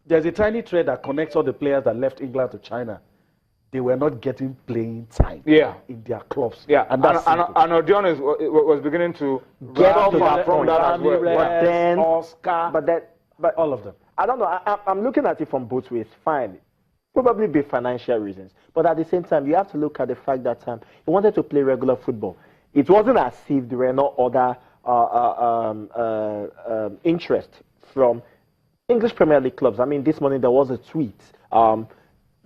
there's a tiny thread that connects all the players that left England to China. They were not getting playing time in their clubs. Yeah, and that's and Odion was beginning to get from that as well. Oscar, but all of them. I don't know. I'm looking at it from both ways. Fine, probably be financial reasons, but at the same time, you have to look at the fact that he wanted to play regular football. It wasn't as if there were no other interest from English Premier League clubs. I mean, this morning there was a tweet.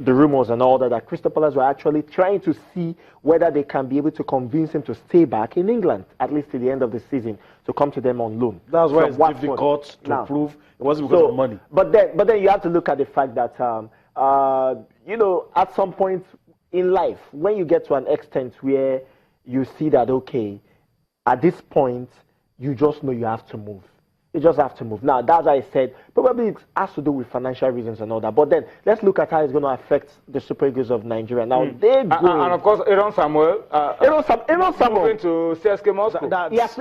The rumors and all that Crystal Palace were actually trying to see whether they can be able to convince him to stay back in England, at least till the end of the season, to come to them on loan. That's why it's difficult to prove. It wasn't because of money. But then you have to look at the fact that, you know, at some point in life, when you get to an extent where you see that, okay, at this point, you just know you have to move. You just have to move. Now, that's why I said probably it has to do with financial reasons and all that. But then let's look at how it's going to affect the Super Eagles of Nigeria. Now, they're going... And of course, Aaron Samuel. Aaron Samuel. Moving to CSK Moscow. That's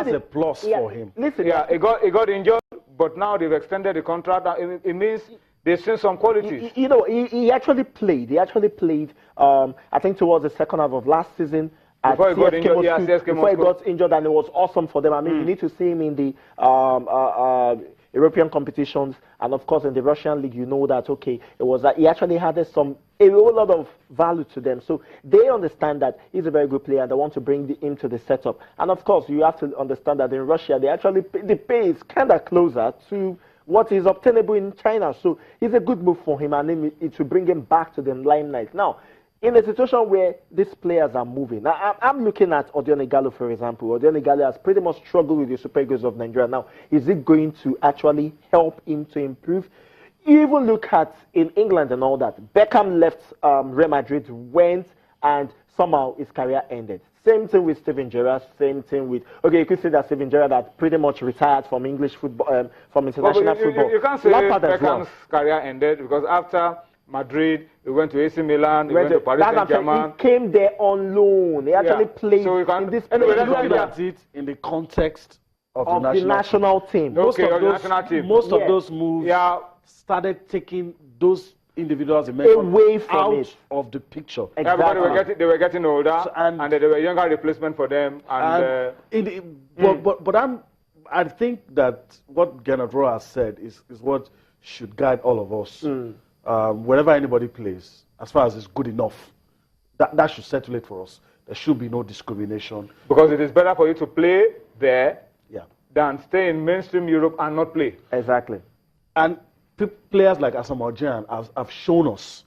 a plus for him. Listen, he got injured, but now they've extended the contract. It means they've seen some qualities. You know, he actually played. He actually played, I think, towards the second half of last season. Before he got injured, before he got injured, and it was awesome for them. I mean, you need to see him in the European competitions, and of course in the Russian league. You know that he actually had a whole lot of value to them. So they understand that he's a very good player, and they want to bring him to the setup. And of course, you have to understand that in Russia, the pay is kind of closer to what is obtainable in China. So it's a good move for him, and it will bring him back to the limelight. Now, in a situation where these players are moving, I'm looking at Odion Ighalo, for example. Odion Ighalo has pretty much struggled with the Super Eagles of Nigeria. Now, is it going to actually help him to improve? You even look at in England and all that. Beckham left Real Madrid, went, and somehow his career ended. Same thing with Steven Gerrard. Same thing with you could say that Steven Gerrard had pretty much retired from English football, from international football. You can't say Beckham's career ended because after Madrid, he went to AC Milan, he went to Paris Saint-Germain. He came there on loan. He actually played in this. Anyway, let's look at it in the context of the national team. Most of those moves started taking those individuals away from out of the picture. Exactly. They were getting older, and there were younger replacement for them. I think that what Gernot Rohr has said is what should guide all of us. Wherever anybody plays, as far as it's good enough, that should settle it for us. There should be no discrimination. Because it is better for you to play there than stay in mainstream Europe and not play. Exactly. And players like Asamoah Gyan have shown us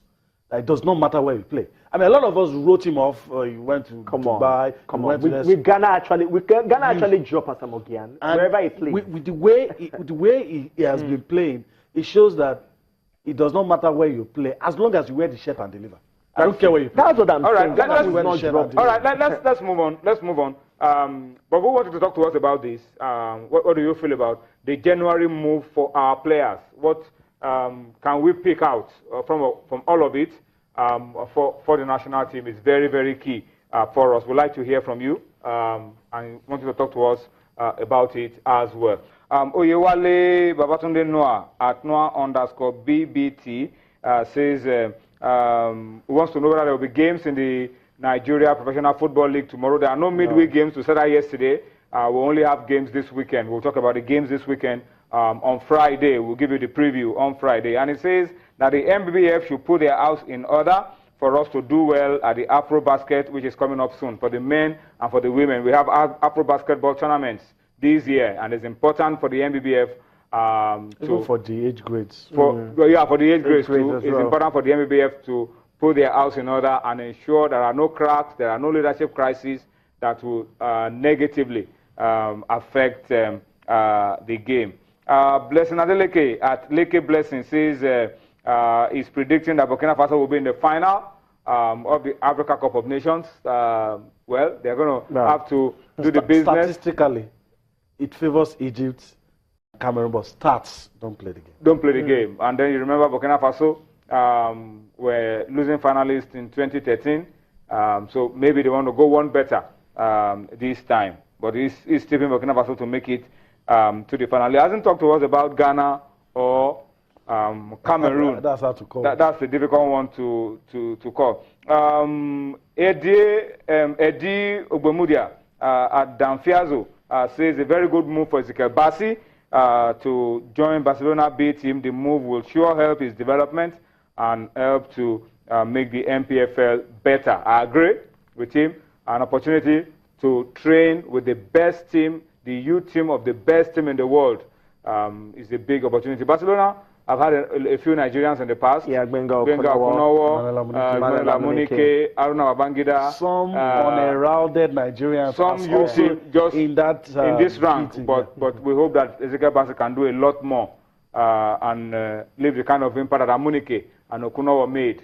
that it does not matter where you play. I mean, a lot of us wrote him off. He went to Dubai. We Ghana actually drop Asamoah Gyan wherever he plays. With the way he has been playing, it shows that it does not matter where you play, as long as you wear the shirt and deliver. I don't care where you play. That's what I'm saying. Let's move on. Let's move on. But who wanted to talk to us about this? What do you feel about the January move for our players? What can we pick out from all of it for the national team? Is very, very key for us. We'd like to hear from you and want you to talk to us about it as well. Oyewale Babatunde Noah at Noah_BBT says he wants to know whether there will be games in the Nigeria Professional Football League tomorrow. There are no midweek games. We said that yesterday. We only have games this weekend. We'll talk about the games this weekend on Friday. We'll give you the preview on Friday. And it says that the MBBF should put their house in order for us to do well at the Afro Basket, which is coming up soon, for the men and for the women. We have Afro Basketball tournaments this year, and it's important for the MBBF even for the age grades. For the age grades too. It's important for the MBBF to put their house in order and ensure there are no cracks, there are no leadership crises that will negatively affect the game. Blessing Adeleke at Leke Blessing says is predicting that Burkina Faso will be in the final of the Africa Cup of Nations. Well, they're going to have to do the business. Statistically, it favors Egypt, Cameroon, but stats don't play the game. Don't play the game. And then you remember Burkina Faso were losing finalists in 2013. So maybe they want to go one better this time. But he's tipping Burkina Faso to make it to the final. He hasn't talked to us about Ghana or Cameroon. That's hard to call. That's a difficult one to call. Eddie Ogbemudia at Danfiazo says a very good move for Ezekiel Bassi to join Barcelona B team. The move will sure help his development and help to make the MPFL better. I agree with him. An opportunity to train with the best team, the youth team of the best team in the world, is a big opportunity. Barcelona, I've had a few Nigerians in the past. Yeah, Gbenga Okunowo, Manuela Munike, Aruna Babangida. Some unheralded Nigerians. Some youth team just in that in this rank, meeting, but we hope that Ezekiel Bassi can do a lot more and leave the kind of impact that Amunike and Okunowo made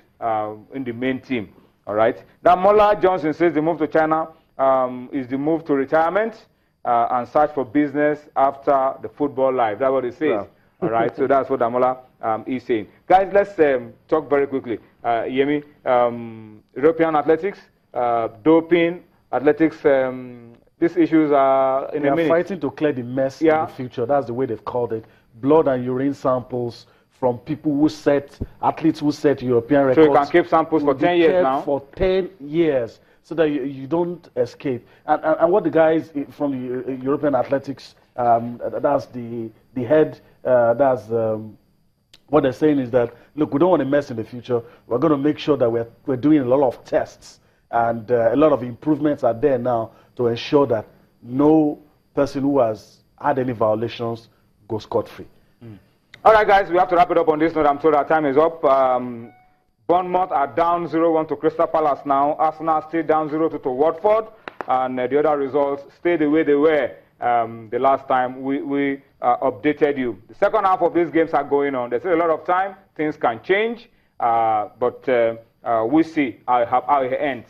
in the main team. All right. Now, Mola Johnson says the move to China is the move to retirement and search for business after the football life. That's what he says. Yeah. All right. So that's what Damola is saying. Guys, let's talk very quickly. Yemi, European athletics, doping, athletics, these issues are in a minute. They are fighting to clear the mess in the future. That's the way they've called it. Blood and urine samples from people who set, athletes who set European records. So you can keep samples for 10 years now? For 10 years, so that you don't escape. And what the guys from the European athletics, that's the head, what they're saying is that, look, we don't want to mess in the future. We're going to make sure that we're doing a lot of tests, and a lot of improvements are there now to ensure that no person who has had any violations goes scot-free. All right, guys, we have to wrap it up on this note. I'm told our time is up. Bournemouth are down 0-1 to Crystal Palace now. Arsenal still down 0-2 to Watford. And the other results stay the way they were the last time we updated you. The second half of these games are going on. There's still a lot of time. Things can change. But we'll see how it ends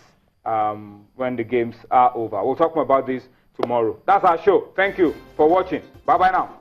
when the games are over. We'll talk more about this tomorrow. That's our show. Thank you for watching. Bye-bye now.